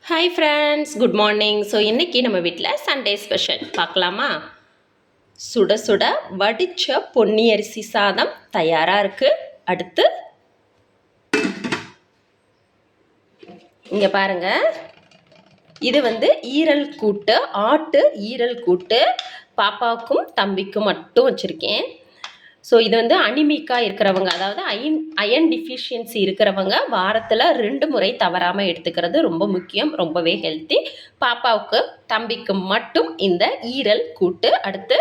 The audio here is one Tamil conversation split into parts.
Hi friends, good morning. So இன்றைக்கி நம்ம வீட்டில் சண்டே ஸ்பெஷல் பார்க்கலாமா? சுட சுட வடித்த பொன்னி அரிசி சாதம் தயாராக இருக்குது. அடுத்து இங்கே பாருங்கள், இது ஈரல் கூட்டு, ஆட்டு ஈரல் கூட்டு. பாப்பாவுக்கும் தம்பிக்கும் மட்டும் வச்சுருக்கேன். ஸோ இது அனிமிக்காக இருக்கிறவங்க, அதாவது அயன் டிஃபிஷியன்சி இருக்கிறவங்க வாரத்தில் 2 முறை தவறாமல் எடுத்துக்கிறது ரொம்ப முக்கியம், ரொம்பவே ஹெல்த்தி. பாப்பாவுக்கு தம்பிக்கு மட்டும் இந்த ஈரல் கூட்டு. அடுத்து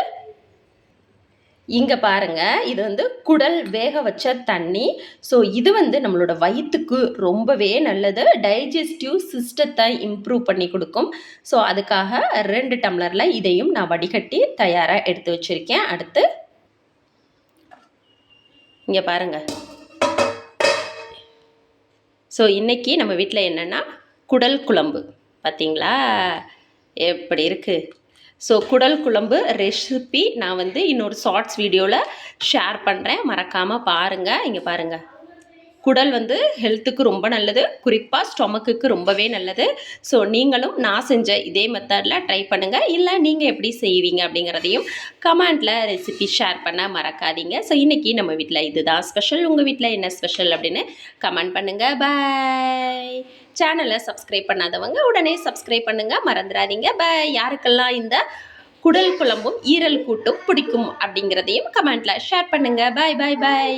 இங்கே பாருங்கள், இது குடல் வேக வச்ச தண்ணி. ஸோ இது நம்மளோட வயிற்றுக்கு ரொம்பவே நல்லது, டைஜஸ்டிவ் சிஸ்டத்தை இம்ப்ரூவ் பண்ணி கொடுக்கும். ஸோ அதுக்காக 2 டம்ளரில் இதையும் நான் வடிகட்டி தயாராக எடுத்து வச்சுருக்கேன். அடுத்து இங்கே பாருங்கள். ஸோ இன்றைக்கி நம்ம வீட்டில் என்னென்னா குடல் குழம்பு. பார்த்தீங்களா எப்படி இருக்குது? ஸோ குடல் குழம்பு ரெசிபி நான் இன்னொரு ஷார்ட்ஸ் வீடியோவில் ஷேர் பண்ணுறேன், மறக்காமல் பாருங்கள். இங்கே பாருங்கள், குடல் ஹெல்த்துக்கு ரொம்ப நல்லது, குறிப்பாக ஸ்டொமக்குக்கு ரொம்பவே நல்லது. ஸோ நீங்களும் நான் செஞ்ச இதே மெத்தடில் ட்ரை பண்ணுங்கள். இல்லை நீங்கள் எப்படி செய்வீங்க அப்படிங்கிறதையும் கமெண்டில் ரெசிபி ஷேர் பண்ண மறக்காதீங்க. ஸோ இன்றைக்கி நம்ம வீட்டில் இதுதான் ஸ்பெஷல். உங்கள் வீட்டில் என்ன ஸ்பெஷல் அப்படின்னு கமெண்ட் பண்ணுங்கள். பாய். சேனலை சப்ஸ்கிரைப் பண்ணாதவங்க உடனே சப்ஸ்கிரைப் பண்ணுங்கள், மறந்துடாதீங்க. பாய். யாருக்கெல்லாம் இந்த குடல் குழம்பும் ஈரல் கூட்டும் பிடிக்கும் அப்படிங்கிறதையும் கமெண்டில் ஷேர் பண்ணுங்கள். பாய் பாய் பாய்.